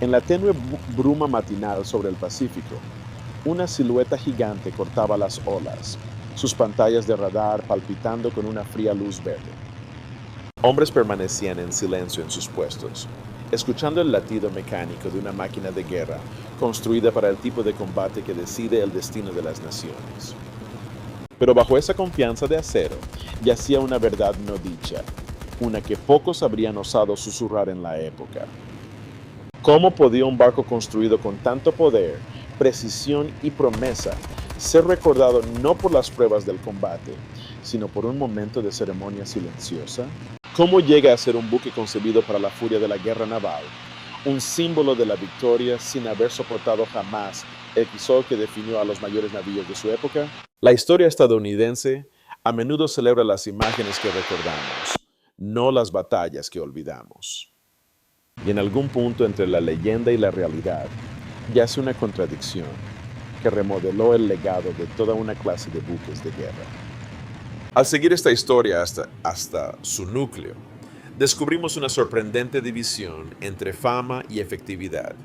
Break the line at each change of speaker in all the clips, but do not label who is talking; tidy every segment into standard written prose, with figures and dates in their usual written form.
En la tenue bruma matinal sobre el Pacífico, una silueta gigante cortaba las olas, sus pantallas de radar palpitando con una fría luz verde. Hombres permanecían en silencio en sus puestos, escuchando el latido mecánico de una máquina de guerra construida para el tipo de combate que decide el destino de las naciones. Pero bajo esa confianza de acero yacía una verdad no dicha, una que pocos habrían osado susurrar en la época. ¿Cómo podía un barco construido con tanto poder, precisión y promesa ser recordado no por las pruebas del combate, sino por un momento de ceremonia silenciosa? ¿Cómo llega a ser un buque concebido para la furia de la guerra naval, un símbolo de la victoria sin haber soportado jamás el quizón que definió a los mayores navíos de su época? La historia estadounidense a menudo celebra las imágenes que recordamos, no las batallas que olvidamos. Y en algún punto entre la leyenda y la realidad yace una contradicción que remodeló el legado de toda una clase de buques de guerra. Al seguir esta historia hasta su núcleo, descubrimos una sorprendente división entre fama y efectividad,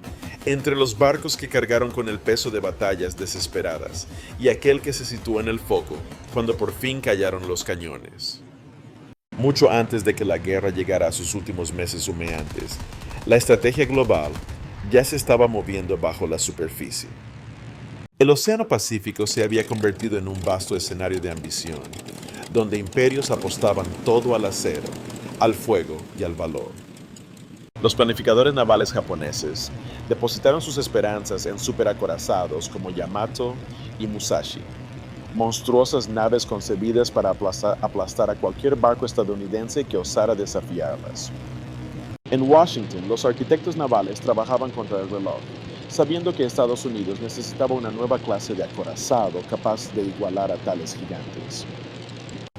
entre los barcos que cargaron con el peso de batallas desesperadas y aquel que se situó en el foco cuando por fin callaron los cañones. Mucho antes de que la guerra llegara a sus últimos meses humeantes, la estrategia global ya se estaba moviendo bajo la superficie. El Océano Pacífico se había convertido en un vasto escenario de ambición, donde imperios apostaban todo al acero, al fuego y al valor. Los planificadores navales japoneses depositaron sus esperanzas en superacorazados como Yamato y Musashi, monstruosas naves concebidas para aplastar a cualquier barco estadounidense que osara desafiarlas. En Washington, los arquitectos navales trabajaban contra el reloj, sabiendo que Estados Unidos necesitaba una nueva clase de acorazado capaz de igualar a tales gigantes.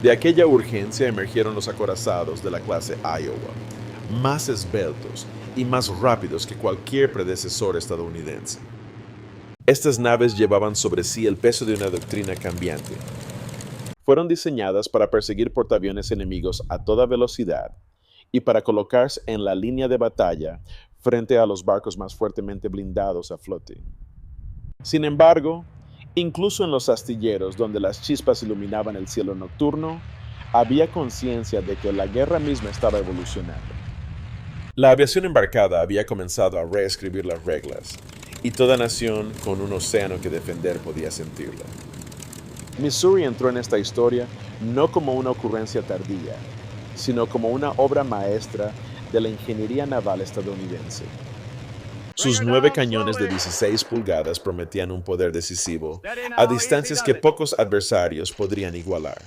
De aquella urgencia emergieron los acorazados de la clase Iowa, más esbeltos y más rápidos que cualquier predecesor estadounidense. Estas naves llevaban sobre sí el peso de una doctrina cambiante. Fueron diseñadas para perseguir portaaviones enemigos a toda velocidad y para colocarse en la línea de batalla frente a los barcos más fuertemente blindados a flote. Sin embargo, incluso en los astilleros donde las chispas iluminaban el cielo nocturno, había conciencia de que la guerra misma estaba evolucionando. La aviación embarcada había comenzado a reescribir las reglas, y toda nación con un océano que defender podía sentirla. Missouri entró en esta historia no como una ocurrencia tardía, sino como una obra maestra de la ingeniería naval estadounidense. Sus 9 cañones de 16 pulgadas prometían un poder decisivo a distancias que pocos adversarios podrían igualar.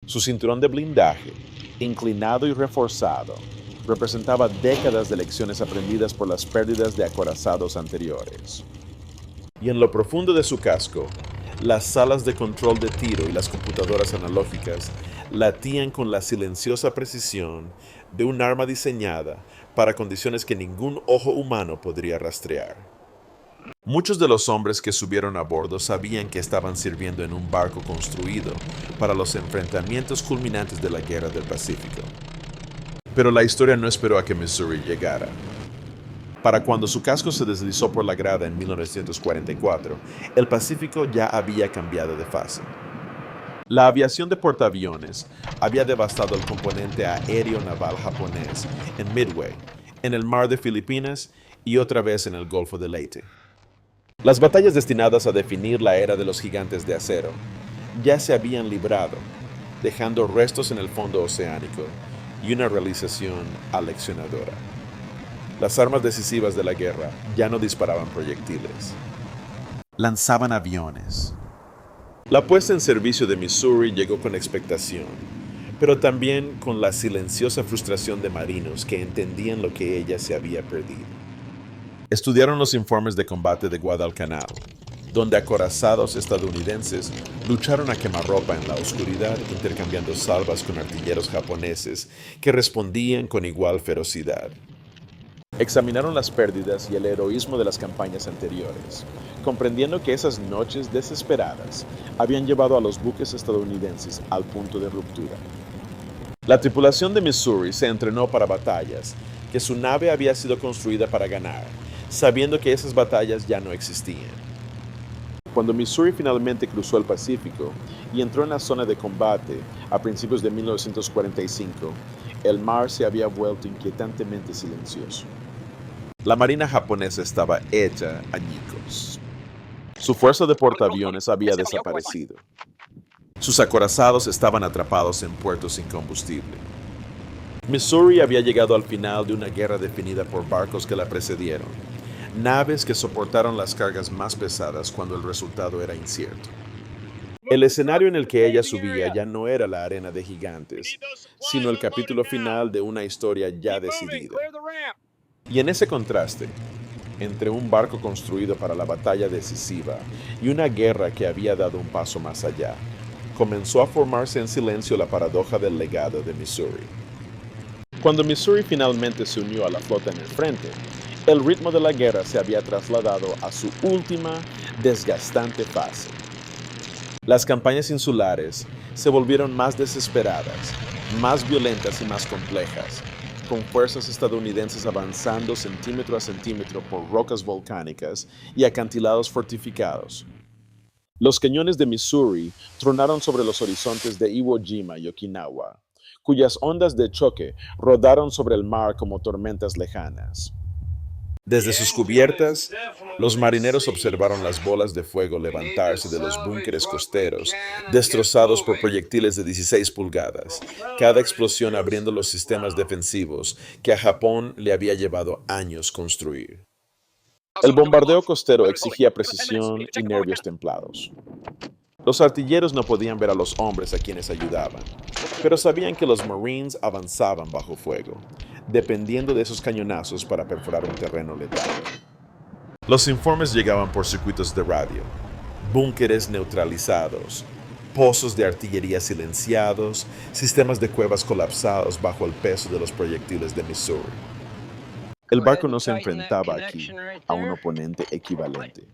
Su cinturón de blindaje, inclinado y reforzado, representaba décadas de lecciones aprendidas por las pérdidas de acorazados anteriores. Y en lo profundo de su casco, las salas de control de tiro y las computadoras analógicas latían con la silenciosa precisión de un arma diseñada para condiciones que ningún ojo humano podría rastrear. Muchos de los hombres que subieron a bordo sabían que estaban sirviendo en un barco construido para los enfrentamientos culminantes de la Guerra del Pacífico. Pero la historia no esperó a que Missouri llegara. Para cuando su casco se deslizó por la grada en 1944, el Pacífico ya había cambiado de fase. La aviación de portaaviones había devastado el componente aéreo naval japonés en Midway, en el mar de Filipinas y otra vez en el Golfo de Leyte. Las batallas destinadas a definir la era de los gigantes de acero ya se habían librado, dejando restos en el fondo oceánico y una realización aleccionadora. Las armas decisivas de la guerra ya no disparaban proyectiles. Lanzaban aviones. La puesta en servicio de Missouri llegó con expectación, pero también con la silenciosa frustración de marinos que entendían lo que ella se había perdido. Estudiaron los informes de combate de Guadalcanal, donde acorazados estadounidenses lucharon a quemarropa en la oscuridad intercambiando salvas con artilleros japoneses que respondían con igual ferocidad. Examinaron las pérdidas y el heroísmo de las campañas anteriores, comprendiendo que esas noches desesperadas habían llevado a los buques estadounidenses al punto de ruptura. La tripulación de Missouri se entrenó para batallas que su nave había sido construida para ganar, sabiendo que esas batallas ya no existían. Cuando Missouri finalmente cruzó el Pacífico y entró en la zona de combate a principios de 1945, el mar se había vuelto inquietantemente silencioso. La marina japonesa estaba hecha añicos. Su fuerza de portaaviones había desaparecido. Sus acorazados estaban atrapados en puertos sin combustible. Missouri había llegado al final de una guerra definida por barcos que la precedieron, naves que soportaron las cargas más pesadas cuando el resultado era incierto. El escenario en el que ella subía ya no era la arena de gigantes, sino el capítulo final de una historia ya decidida. Y en ese contraste, entre un barco construido para la batalla decisiva y una guerra que había dado un paso más allá, comenzó a formarse en silencio la paradoja del legado de Missouri. Cuando Missouri finalmente se unió a la flota en el frente, el ritmo de la guerra se había trasladado a su última, desgastante fase. Las campañas insulares se volvieron más desesperadas, más violentas y más complejas, con fuerzas estadounidenses avanzando centímetro a centímetro por rocas volcánicas y acantilados fortificados. Los cañones de Missouri tronaron sobre los horizontes de Iwo Jima y Okinawa, cuyas ondas de choque rodaron sobre el mar como tormentas lejanas. Desde sus cubiertas, los marineros observaron las bolas de fuego levantarse de los búnkeres costeros, destrozados por proyectiles de 16 pulgadas, cada explosión abriendo los sistemas defensivos que a Japón le había llevado años construir. El bombardeo costero exigía precisión y nervios templados. Los artilleros no podían ver a los hombres a quienes ayudaban, pero sabían que los Marines avanzaban bajo fuego, dependiendo de esos cañonazos para perforar un terreno letal. Los informes llegaban por circuitos de radio, búnkeres neutralizados, pozos de artillería silenciados, sistemas de cuevas colapsados bajo el peso de los proyectiles de Missouri. El barco no se enfrentaba aquí a un oponente equivalente.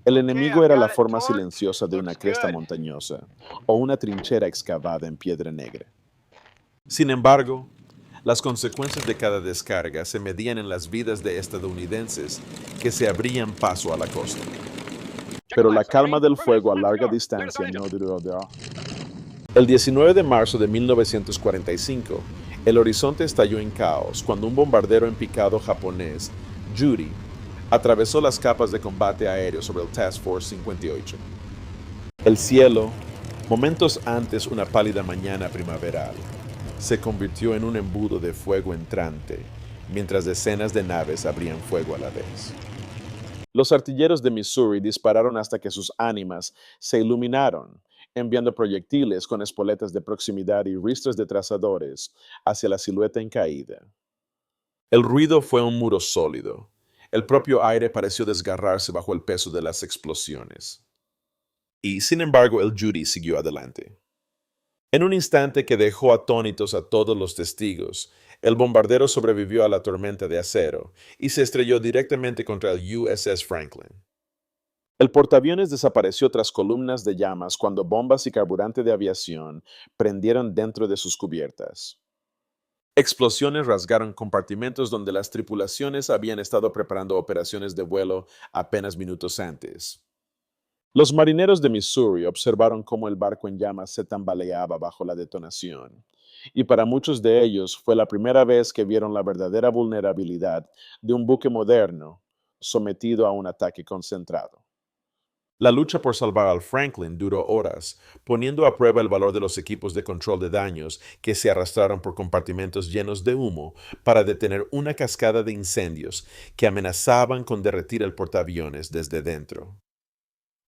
El enemigo era la forma silenciosa de una cresta montañosa o una trinchera excavada en piedra negra. Sin embargo, las consecuencias de cada descarga se medían en las vidas de estadounidenses que se abrían paso a la costa. Pero la calma del fuego a larga distancia no duró. El 19 de marzo de 1945, el horizonte estalló en caos cuando un bombardero en picado japonés, Judy, atravesó las capas de combate aéreo sobre el Task Force 58. El cielo, momentos antes una pálida mañana primaveral, se convirtió en un embudo de fuego entrante, mientras decenas de naves abrían fuego a la vez. Los artilleros de Missouri dispararon hasta que sus ánimas se iluminaron, enviando proyectiles con espoletas de proximidad y ristras de trazadores hacia la silueta en caída. El ruido fue un muro sólido. El propio aire pareció desgarrarse bajo el peso de las explosiones. Y, sin embargo, el Judy siguió adelante. En un instante que dejó atónitos a todos los testigos, el bombardero sobrevivió a la tormenta de acero y se estrelló directamente contra el USS Franklin. El portaaviones desapareció tras columnas de llamas cuando bombas y carburante de aviación prendieron dentro de sus cubiertas. Explosiones rasgaron compartimentos donde las tripulaciones habían estado preparando operaciones de vuelo apenas minutos antes. Los marineros de Missouri observaron cómo el barco en llamas se tambaleaba bajo la detonación, y para muchos de ellos fue la primera vez que vieron la verdadera vulnerabilidad de un buque moderno sometido a un ataque concentrado. La lucha por salvar al Franklin duró horas, poniendo a prueba el valor de los equipos de control de daños que se arrastraron por compartimentos llenos de humo para detener una cascada de incendios que amenazaban con derretir el portaaviones desde dentro.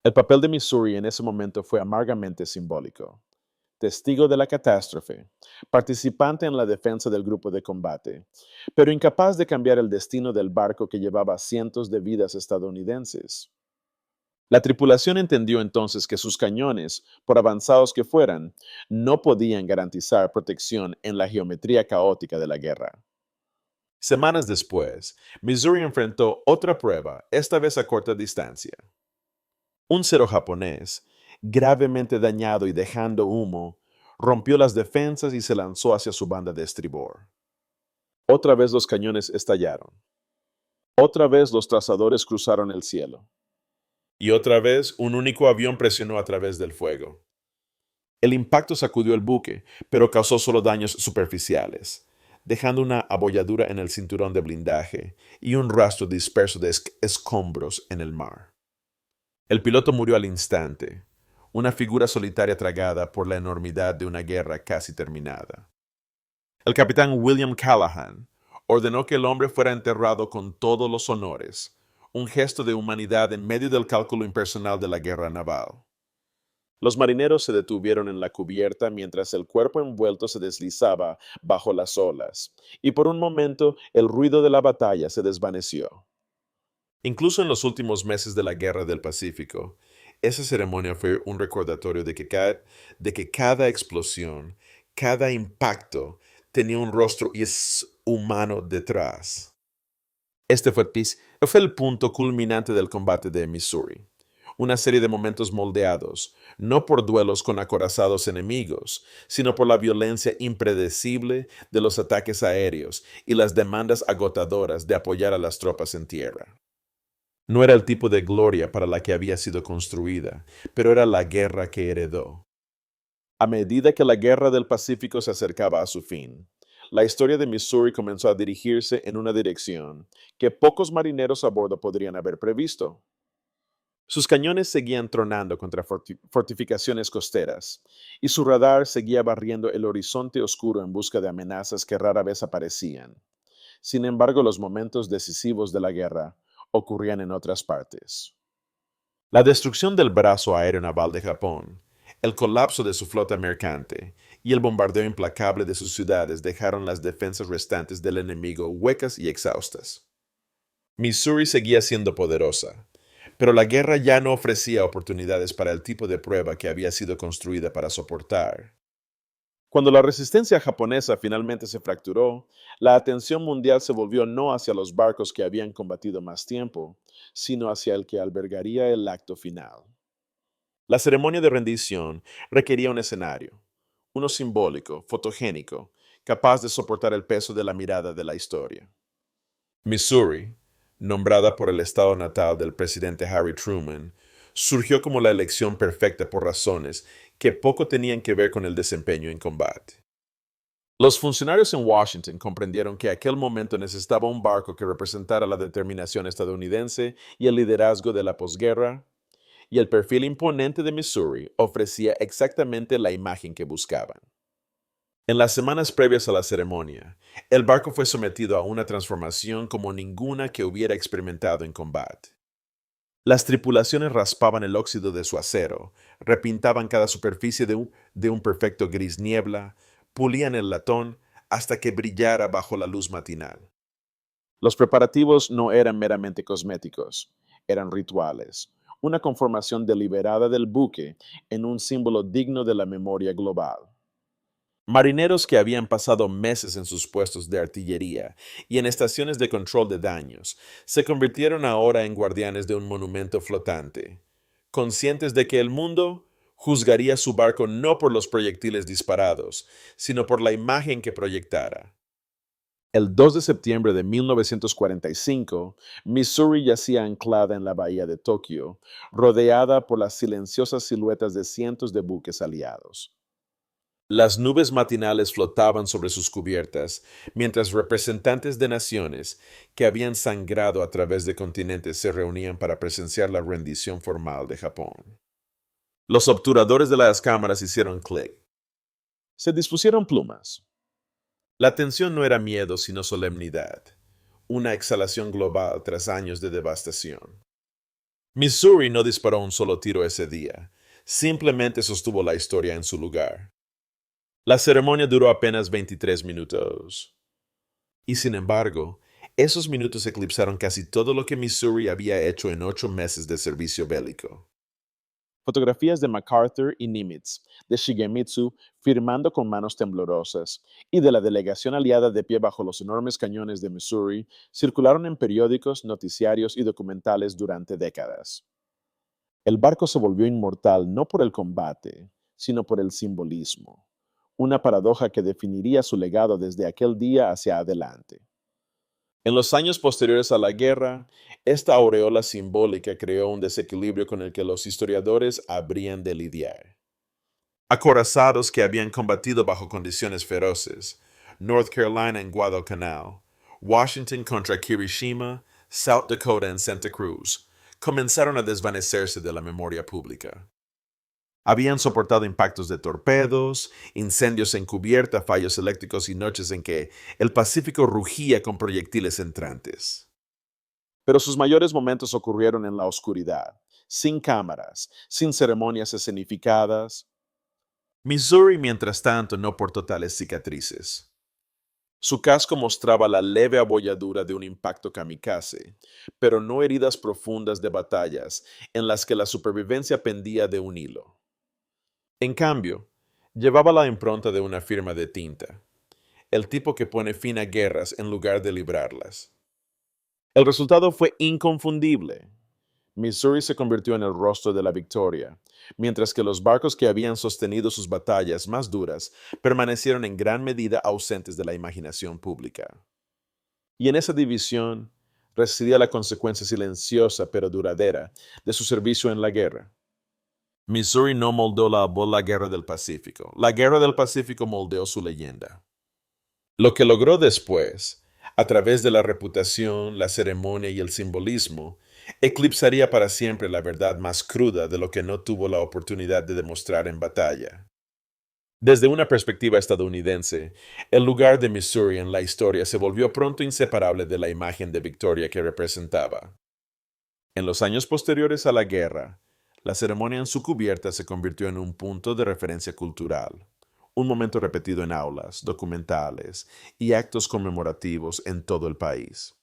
El papel de Missouri en ese momento fue amargamente simbólico. Testigo de la catástrofe, participante en la defensa del grupo de combate, pero incapaz de cambiar el destino del barco que llevaba cientos de vidas estadounidenses. La tripulación entendió entonces que sus cañones, por avanzados que fueran, no podían garantizar protección en la geometría caótica de la guerra. Semanas después, Missouri enfrentó otra prueba, esta vez a corta distancia. Un cero japonés, gravemente dañado y dejando humo, rompió las defensas y se lanzó hacia su banda de estribor. Otra vez los cañones estallaron. Otra vez los trazadores cruzaron el cielo. Y otra vez un único avión presionó a través del fuego. El impacto sacudió el buque, pero causó solo daños superficiales, dejando una abolladura en el cinturón de blindaje y un rastro disperso de escombros en el mar. El piloto murió al instante, una figura solitaria tragada por la enormidad de una guerra casi terminada. El capitán William Callahan ordenó que el hombre fuera enterrado con todos los honores, un gesto de humanidad en medio del cálculo impersonal de la guerra naval. Los marineros se detuvieron en la cubierta mientras el cuerpo envuelto se deslizaba bajo las olas, y por un momento el ruido de la batalla se desvaneció. Incluso en los últimos meses de la Guerra del Pacífico, esa ceremonia fue un recordatorio de que cada explosión, cada impacto tenía un rostro y es humano detrás. Este fue el punto culminante del combate de Missouri. Una serie de momentos moldeados, no por duelos con acorazados enemigos, sino por la violencia impredecible de los ataques aéreos y las demandas agotadoras de apoyar a las tropas en tierra. No era el tipo de gloria para la que había sido construida, pero era la guerra que heredó. A medida que la Guerra del Pacífico se acercaba a su fin, la historia de Missouri comenzó a dirigirse en una dirección que pocos marineros a bordo podrían haber previsto. Sus cañones seguían tronando contra fortificaciones costeras, y su radar seguía barriendo el horizonte oscuro en busca de amenazas que rara vez aparecían. Sin embargo, los momentos decisivos de la guerra ocurrían en otras partes. La destrucción del brazo aéreo naval de Japón, el colapso de su flota mercante y el bombardeo implacable de sus ciudades dejaron las defensas restantes del enemigo huecas y exhaustas. Missouri seguía siendo poderosa, pero la guerra ya no ofrecía oportunidades para el tipo de prueba que había sido construida para soportar. Cuando la resistencia japonesa finalmente se fracturó, la atención mundial se volvió no hacia los barcos que habían combatido más tiempo, sino hacia el que albergaría el acto final. La ceremonia de rendición requería un escenario, uno simbólico, fotogénico, capaz de soportar el peso de la mirada de la historia. Missouri, nombrada por el estado natal del presidente Harry Truman, surgió como la elección perfecta por razones que poco tenían que ver con el desempeño en combate. Los funcionarios en Washington comprendieron que aquel momento necesitaba un barco que representara la determinación estadounidense y el liderazgo de la posguerra, y el perfil imponente de Missouri ofrecía exactamente la imagen que buscaban. En las semanas previas a la ceremonia, el barco fue sometido a una transformación como ninguna que hubiera experimentado en combate. Las tripulaciones raspaban el óxido de su acero, repintaban cada superficie de un perfecto gris niebla, pulían el latón hasta que brillara bajo la luz matinal. Los preparativos no eran meramente cosméticos, eran rituales, una conformación deliberada del buque en un símbolo digno de la memoria global. Marineros que habían pasado meses en sus puestos de artillería y en estaciones de control de daños se convirtieron ahora en guardianes de un monumento flotante, conscientes de que el mundo juzgaría su barco no por los proyectiles disparados, sino por la imagen que proyectara. El 2 de septiembre de 1945, Missouri yacía anclada en la bahía de Tokio, rodeada por las silenciosas siluetas de cientos de buques aliados. Las nubes matinales flotaban sobre sus cubiertas, mientras representantes de naciones que habían sangrado a través de continentes se reunían para presenciar la rendición formal de Japón. Los obturadores de las cámaras hicieron clic. Se dispusieron plumas. La tensión no era miedo, sino solemnidad, una exhalación global tras años de devastación. Missouri no disparó un solo tiro ese día, simplemente sostuvo la historia en su lugar. La ceremonia duró apenas 23 minutos. Y sin embargo, esos minutos eclipsaron casi todo lo que Missouri había hecho en 8 meses de servicio bélico. Fotografías de MacArthur y Nimitz, de Shigemitsu firmando con manos temblorosas, y de la delegación aliada de pie bajo los enormes cañones de Missouri circularon en periódicos, noticiarios y documentales durante décadas. El barco se volvió inmortal no por el combate, sino por el simbolismo. una paradoja que definiría su legado desde aquel día hacia adelante. En los años posteriores a la guerra, esta aureola simbólica creó un desequilibrio con el que los historiadores habrían de lidiar. Acorazados que habían combatido bajo condiciones feroces, North Carolina en Guadalcanal, Washington contra Kirishima, South Dakota en Santa Cruz, comenzaron a desvanecerse de la memoria pública. Habían soportado impactos de torpedos, incendios en cubierta, fallos eléctricos y noches en que el Pacífico rugía con proyectiles entrantes. Pero sus mayores momentos ocurrieron en la oscuridad, sin cámaras, sin ceremonias escenificadas. Missouri, mientras tanto, no portó tales cicatrices. Su casco mostraba la leve abolladura de un impacto kamikaze, pero no heridas profundas de batallas en las que la supervivencia pendía de un hilo. En cambio, llevaba la impronta de una firma de tinta, el tipo que pone fin a guerras en lugar de librarlas. El resultado fue inconfundible. Missouri se convirtió en el rostro de la victoria, mientras que los barcos que habían sostenido sus batallas más duras permanecieron en gran medida ausentes de la imaginación pública. Y en esa división residía la consecuencia silenciosa pero duradera de su servicio en la guerra. Missouri no moldó la Guerra del Pacífico. La Guerra del Pacífico moldeó su leyenda. Lo que logró después, a través de la reputación, la ceremonia y el simbolismo, eclipsaría para siempre la verdad más cruda de lo que no tuvo la oportunidad de demostrar en batalla. Desde una perspectiva estadounidense, el lugar de Missouri en la historia se volvió pronto inseparable de la imagen de victoria que representaba. En los años posteriores a la guerra, la ceremonia en su cubierta se convirtió en un punto de referencia cultural, un momento repetido en aulas, documentales y actos conmemorativos en todo el país.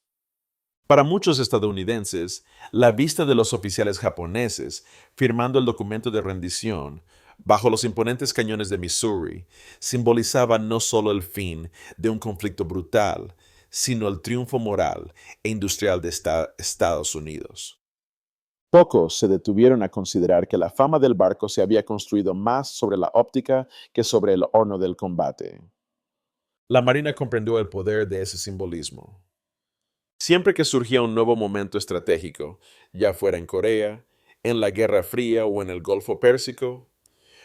Para muchos estadounidenses, la vista de los oficiales japoneses firmando el documento de rendición bajo los imponentes cañones de Missouri simbolizaba no solo el fin de un conflicto brutal, sino el triunfo moral e industrial de Estados Unidos. Pocos se detuvieron a considerar que la fama del barco se había construido más sobre la óptica que sobre el horno del combate. La Marina comprendió el poder de ese simbolismo. Siempre que surgía un nuevo momento estratégico, ya fuera en Corea, en la Guerra Fría o en el Golfo Pérsico,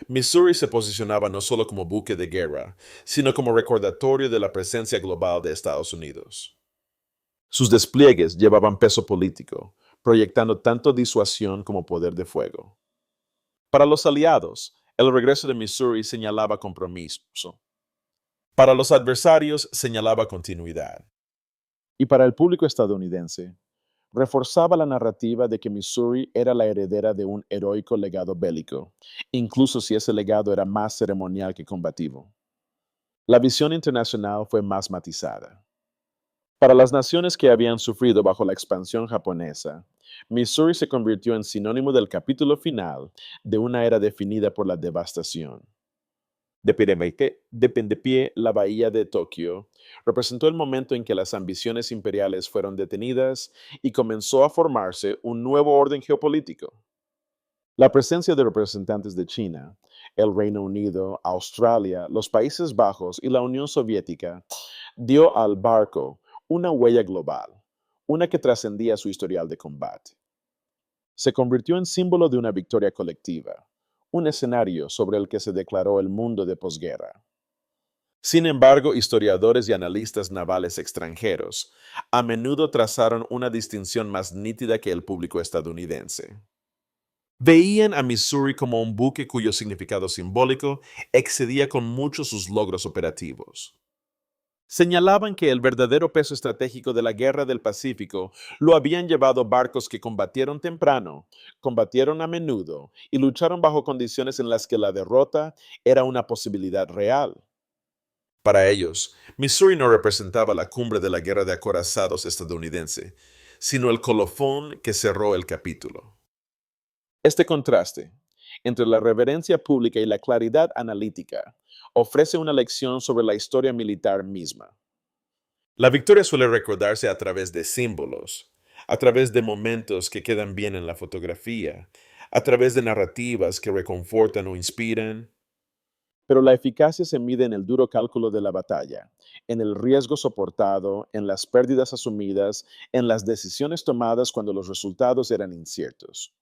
Missouri se posicionaba no solo como buque de guerra, sino como recordatorio de la presencia global de Estados Unidos. Sus despliegues llevaban peso político, proyectando tanto disuasión como poder de fuego. Para los aliados, el regreso de Missouri señalaba compromiso. Para los adversarios, señalaba continuidad. Y para el público estadounidense, reforzaba la narrativa de que Missouri era la heredera de un heroico legado bélico, incluso si ese legado era más ceremonial que combativo. La visión internacional fue más matizada. Para las naciones que habían sufrido bajo la expansión japonesa, Missouri se convirtió en sinónimo del capítulo final de una era definida por la devastación. De pie, la bahía de Tokio representó el momento en que las ambiciones imperiales fueron detenidas y comenzó a formarse un nuevo orden geopolítico. La presencia de representantes de China, el Reino Unido, Australia, los Países Bajos y la Unión Soviética dio al barco una huella global, una que trascendía su historial de combate. Se convirtió en símbolo de una victoria colectiva, un escenario sobre el que se declaró el mundo de posguerra. Sin embargo, historiadores y analistas navales extranjeros a menudo trazaron una distinción más nítida que el público estadounidense. Veían a Missouri como un buque cuyo significado simbólico excedía con mucho sus logros operativos. Señalaban que el verdadero peso estratégico de la Guerra del Pacífico lo habían llevado barcos que combatieron temprano, combatieron a menudo y lucharon bajo condiciones en las que la derrota era una posibilidad real. Para ellos, Missouri no representaba la cumbre de la guerra de acorazados estadounidense, sino el colofón que cerró el capítulo. Este contraste entre la reverencia pública y la claridad analítica ofrece una lección sobre la historia militar misma. La victoria suele recordarse a través de símbolos, a través de momentos que quedan bien en la fotografía, a través de narrativas que reconfortan o inspiran. pero la eficacia se mide en el duro cálculo de la batalla, en el riesgo soportado, en las pérdidas asumidas, en las decisiones tomadas cuando los resultados eran inciertos.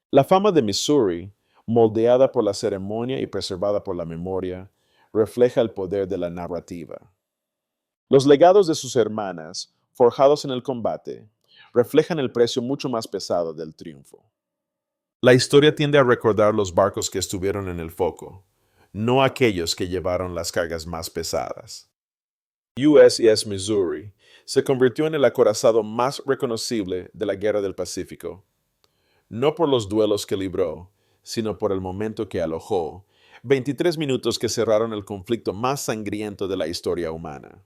La fama de Missouri, moldeada por la ceremonia y preservada por la memoria, refleja el poder de la narrativa. Los legados de sus hermanas, forjados en el combate, reflejan el precio mucho más pesado del triunfo. La historia tiende a recordar los barcos que estuvieron en el foco, no aquellos que llevaron las cargas más pesadas. USS Missouri se convirtió en el acorazado más reconocible de la Guerra del Pacífico, no por los duelos que libró, sino por el momento que alojó, 23 minutos que cerraron el conflicto más sangriento de la historia humana.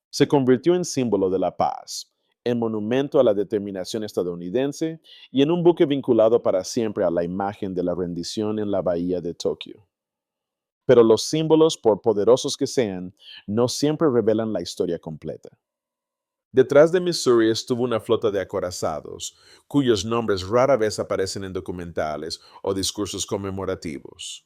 Se convirtió en símbolo de la paz, en monumento a la determinación estadounidense y en un buque vinculado para siempre a la imagen de la rendición en la bahía de Tokio. Pero los símbolos, por poderosos que sean, no siempre revelan la historia completa. Detrás de Missouri estuvo una flota de acorazados, cuyos nombres rara vez aparecen en documentales o discursos conmemorativos.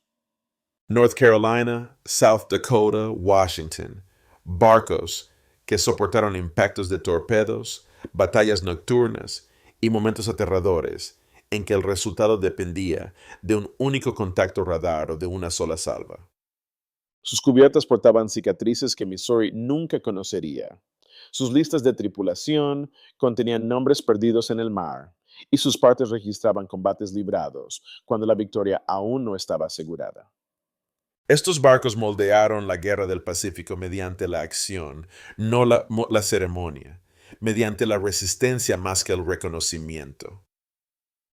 North Carolina, South Dakota, Washington, barcos que soportaron impactos de torpedos, batallas nocturnas y momentos aterradores en que el resultado dependía de un único contacto radar o de una sola salva. Sus cubiertas portaban cicatrices que Missouri nunca conocería. Sus listas de tripulación contenían nombres perdidos en el mar, y sus partes registraban combates librados, cuando la victoria aún no estaba asegurada. Estos barcos moldearon la Guerra del Pacífico mediante la acción, no la ceremonia, mediante la resistencia más que el reconocimiento.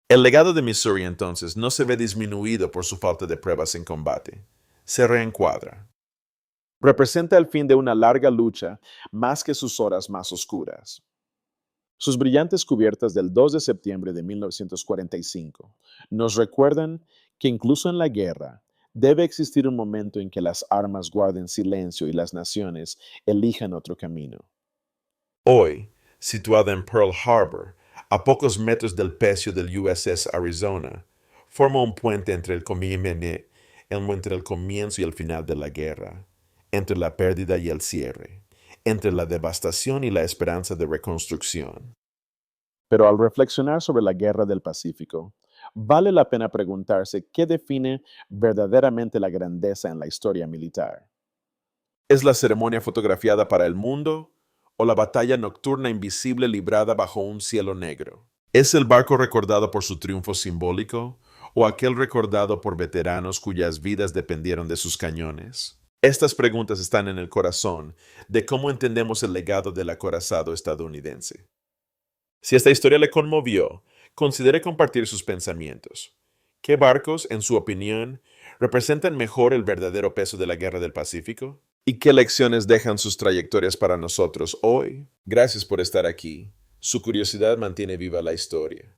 El legado de Missouri entonces no se ve disminuido por su falta de pruebas en combate. Se reencuadra. Representa el fin de una larga lucha más que sus horas más oscuras. Sus brillantes cubiertas del 2 de septiembre de 1945 nos recuerdan que incluso en la guerra debe existir un momento en que las armas guarden silencio y las naciones elijan otro camino. Hoy, situada en Pearl Harbor, a pocos metros del pecio del USS Arizona, forma un puente entre el comienzo y el final de la guerra, entre la pérdida y el cierre, entre la devastación y la esperanza de reconstrucción. Pero al reflexionar sobre la Guerra del Pacífico, vale la pena preguntarse qué define verdaderamente la grandeza en la historia militar. ¿Es la ceremonia fotografiada para el mundo o la batalla nocturna invisible librada bajo un cielo negro? ¿Es el barco recordado por su triunfo simbólico o aquel recordado por veteranos cuyas vidas dependieron de sus cañones? Estas preguntas están en el corazón de cómo entendemos el legado del acorazado estadounidense. Si esta historia le conmovió, considere compartir sus pensamientos. ¿Qué barcos, en su opinión, representan mejor el verdadero peso de la Guerra del Pacífico? ¿Y qué lecciones dejan sus trayectorias para nosotros hoy? Gracias por estar aquí. Su curiosidad mantiene viva la historia.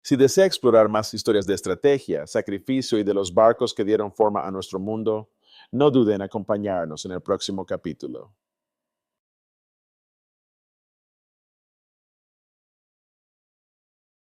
Si desea explorar más historias de estrategia, sacrificio y de los barcos que dieron forma a nuestro mundo, no duden en acompañarnos en el próximo capítulo.